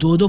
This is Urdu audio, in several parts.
2-2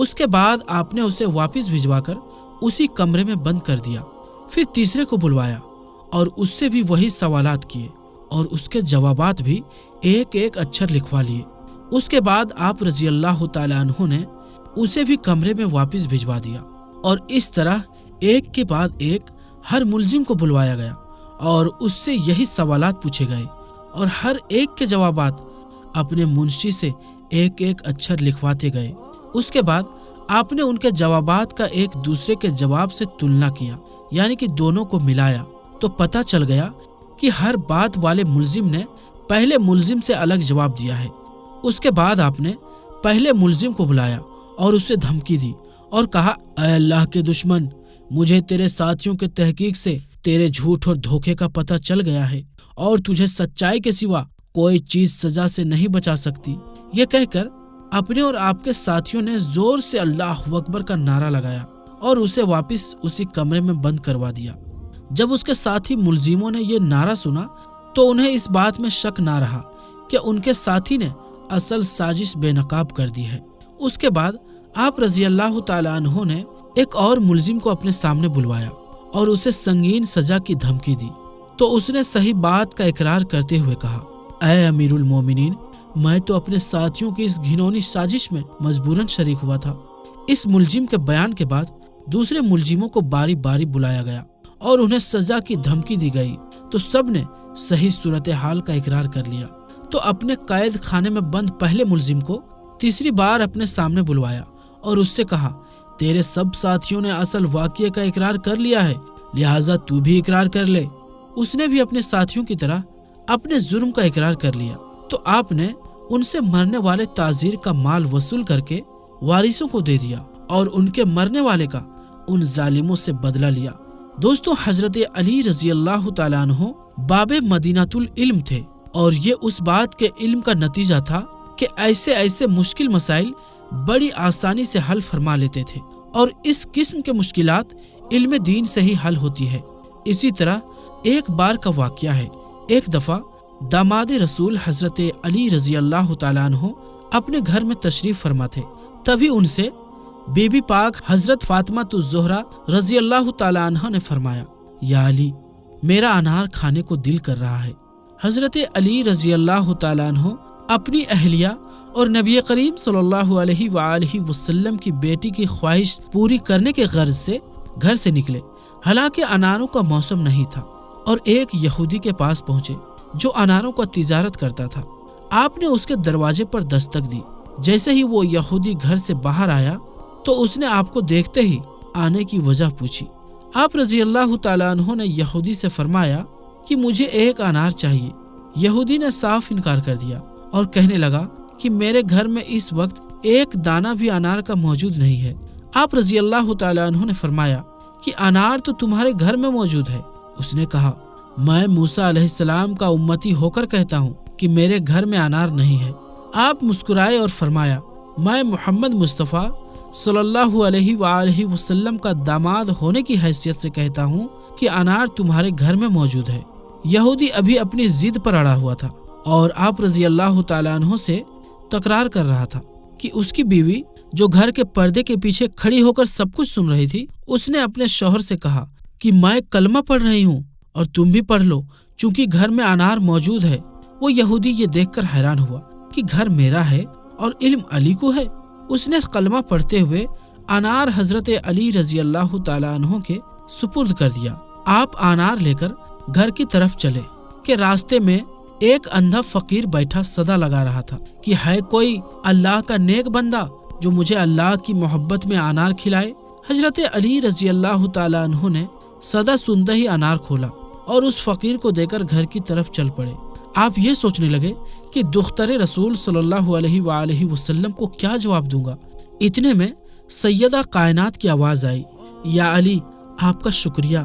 اس کے بعد آپ نے اسے واپس بھجوا کر اسی کمرے میں بند کر دیا۔ پھر تیسرے کو بلوایا اور اس سے بھی وہی سوالات کیے اور اس کے جوابات بھی ایک ایک اچھر لکھوا لیے۔ اس کے بعد آپ رضی اللہ تعالیٰ عنہ نے اسے بھی کمرے میں واپس بھجوا دیا، اور اس طرح ایک کے بعد ایک ہر ملزم کو بلوایا گیا اور اس سے یہی سوالات پوچھے گئے، اور ہر ایک کے جوابات اپنے منشی سے ایک ایک اچھر لکھواتے گئے۔ اس کے بعد آپ نے ان کے جوابات کا ایک دوسرے کے جواب سے تلنا کیا، یعنی کہ دونوں کو ملایا، تو پتہ چل گیا کہ ہر بات والے ملزم نے پہلے ملزم سے الگ جواب دیا ہے۔ اس کے بعد آپ نے پہلے ملزم کو بلایا اور اسے دھمکی دی اور کہا، اے اللہ کے دشمن، مجھے تیرے ساتھیوں کے تحقیق سے تیرے جھوٹ اور دھوکے کا پتہ چل گیا ہے، اور تجھے سچائی کے سوا کوئی چیز سزا سے نہیں بچا سکتی۔ یہ کہہ کر اپنے اور آپ کے ساتھیوں نے زور سے اللہ اکبر کا نعرہ لگایا اور اسے واپس اسی کمرے میں بند کروا دیا۔ جب اس کے ساتھی ملزموں نے یہ نعرہ سنا تو انہیں اس بات میں شک نہ رہا کہ ان کے ساتھی نے اصل سازش بے نقاب کر دی ہے۔ اس کے بعد آپ رضی اللہ تعالیٰ عنہ نے ایک اور ملزم کو اپنے سامنے بلوایا اور اسے سنگین سزا کی دھمکی دی، تو اس نے صحیح بات کا اقرار کرتے ہوئے کہا، اے امیر المومنین، میں تو اپنے ساتھیوں کی اس گھنونی سازش میں مجبوراً شریک ہوا تھا۔ اس ملزم کے بیان کے بعد دوسرے ملزموں کو باری باری بلایا گیا اور انہیں سزا کی دھمکی دی گئی، تو سب نے صحیح صورتحال کا اقرار کر لیا۔ تو اپنے قید خانے میں بند پہلے ملزم کو تیسری بار اپنے سامنے بلوایا اور اس سے کہا، تیرے سب ساتھیوں نے اصل واقعے کا اقرار کر لیا ہے، لہٰذا تو بھی اقرار کر لے۔ اس نے بھی اپنے ساتھیوں کی طرح اپنے جرم کا اقرار کر لیا، تو آپ نے ان سے مرنے والے تعزیر کا مال وصول کر کے وارثوں کو دے دیا اور ان کے مرنے والے کا ان ظالموں سے بدلہ لیا۔ دوستو، حضرت علی رضی اللہ تعالیٰ عنہ باب مدینۃ العلم تھے، اور یہ اس بات کے علم کا نتیجہ تھا کہ ایسے مشکل مسائل بڑی آسانی سے حل فرما لیتے تھے، اور اس قسم کے مشکلات علم دین سے ہی حل ہوتی ہے۔ اسی طرح ایک بار کا واقعہ ہے، ایک دفعہ داماد رسول حضرت علی رضی اللہ تعالیٰ عنہ اپنے گھر میں تشریف فرما تھے، تبھی ان سے بی بی پاک حضرت فاطمہ الزہرا رضی اللہ تعالیٰ عنہ نے فرمایا، یا علی، میرا انار کھانے کو دل کر رہا ہے۔ حضرت علی رضی اللہ تعالیٰ عنہ اپنی اہلیہ اور نبی کریم صلی اللہ علیہ وآلہ وسلم کی بیٹی کی خواہش پوری کرنے کے غرض سے گھر سے نکلے، حالانکہ اناروں کا موسم نہیں تھا، اور ایک یہودی کے پاس پہنچے جو اناروں کا تجارت کرتا تھا۔ آپ نے اس کے دروازے پر دستک دی۔ جیسے ہی وہ یہودی گھر سے باہر آیا تو اس نے آپ کو دیکھتے ہی آنے کی وجہ پوچھی۔ آپ رضی اللہ تعالیٰ عنہ نے یہودی سے فرمایا کہ مجھے ایک انار چاہیے۔ یہودی نے صاف انکار کر دیا اور کہنے لگا کہ میرے گھر میں اس وقت ایک دانہ بھی انار کا موجود نہیں ہے۔ آپ رضی اللہ تعالیٰ عنہ نے فرمایا کہ انار تو تمہارے گھر میں موجود ہے۔ اس نے کہا، میں موسیٰ علیہ السلام کا امتی ہو کر کہتا ہوں کہ میرے گھر میں انار نہیں ہے۔ آپ مسکرائے اور فرمایا، میں محمد مصطفیٰ صلی اللہ علیہ وآلہ وسلم کا داماد ہونے کی حیثیت سے کہتا ہوں کہ انار تمہارے گھر میں موجود ہے۔ یہودی ابھی اپنی ضد پر اڑا ہوا تھا اور آپ رضی اللہ تعالیٰ عنہ سے تکرار کر رہا تھا کہ اس کی بیوی جو گھر کے پردے کے پیچھے کھڑی ہو کر سب کچھ سن رہی تھی، اس نے اپنے شوہر سے کہا کہ میں کلمہ پڑھ رہی ہوں اور تم بھی پڑھ لو، چونکہ گھر میں انار موجود ہے۔ وہ یہودی یہ دیکھ کر حیران ہوا کہ گھر میرا ہے اور علم علی کو ہے۔ اس نے کلمہ پڑھتے ہوئے انار حضرت علی رضی اللہ تعالیٰ عنہ کے سپرد کر دیا۔ آپ انار لے کر گھر کی طرف چلے کہ راستے میں ایک اندھا فقیر بیٹھا صدا لگا رہا تھا کہ ہے کوئی اللہ کا نیک بندہ جو مجھے اللہ کی محبت میں انار کھلائے۔ حضرت علی رضی اللہ تعالیٰ عنہ نے صدا سنتے ہی انار کھولا اور اس فقیر کو دے کر گھر کی طرف چل پڑے۔ آپ یہ سوچنے لگے کہ دختر رسول صلی اللہ علیہ وآلہ وسلم کو کیا جواب دوں گا۔ اتنے میں سیدہ کائنات کی آواز آئی، یا علی، آپ کا شکریہ،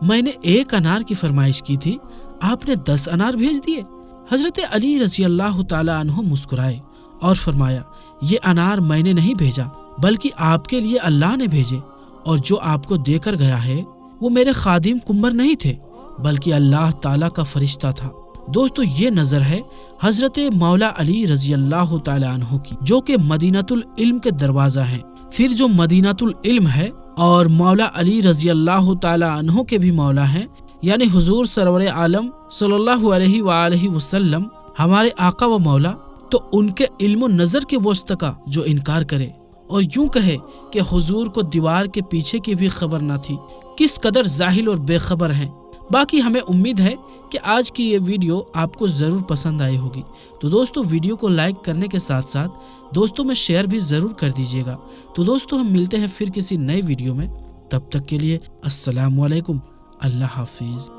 میں نے ایک انار کی فرمائش کی تھی، آپ نے 10 انار بھیج دیے۔ حضرت علی رضی اللہ تعالیٰ عنہ مسکرائے اور فرمایا، یہ انار میں نے نہیں بھیجا بلکہ آپ کے لیے اللہ نے بھیجے، اور جو آپ کو دے کر گیا ہے وہ میرے خادم کمبر نہیں تھے بلکہ اللہ تعالیٰ کا فرشتہ تھا۔ دوستو، یہ نظر ہے حضرت مولا علی رضی اللہ تعالیٰ عنہ کی، جو کہ مدینۃ العلم کے دروازہ ہیں۔ پھر جو مدینۃ العلم ہے اور مولا علی رضی اللہ تعالی عنہ کے بھی مولا ہیں، یعنی حضور سرور عالم صلی اللہ علیہ وآلہ وسلم ہمارے آقا و مولا، تو ان کے علم و نظر کے وسط کا جو انکار کرے اور یوں کہے کہ حضور کو دیوار کے پیچھے کی بھی خبر نہ تھی، کس قدر جاہل اور بے خبر ہیں۔ باقی ہمیں امید ہے کہ آج کی یہ ویڈیو آپ کو ضرور پسند آئی ہوگی، تو دوستو ویڈیو کو لائک کرنے کے ساتھ ساتھ دوستوں میں شیئر بھی ضرور کر دیجیے گا۔ تو دوستو ہم ملتے ہیں پھر کسی نئے ویڈیو میں، تب تک کے لیے السلام علیکم، اللہ حافظ۔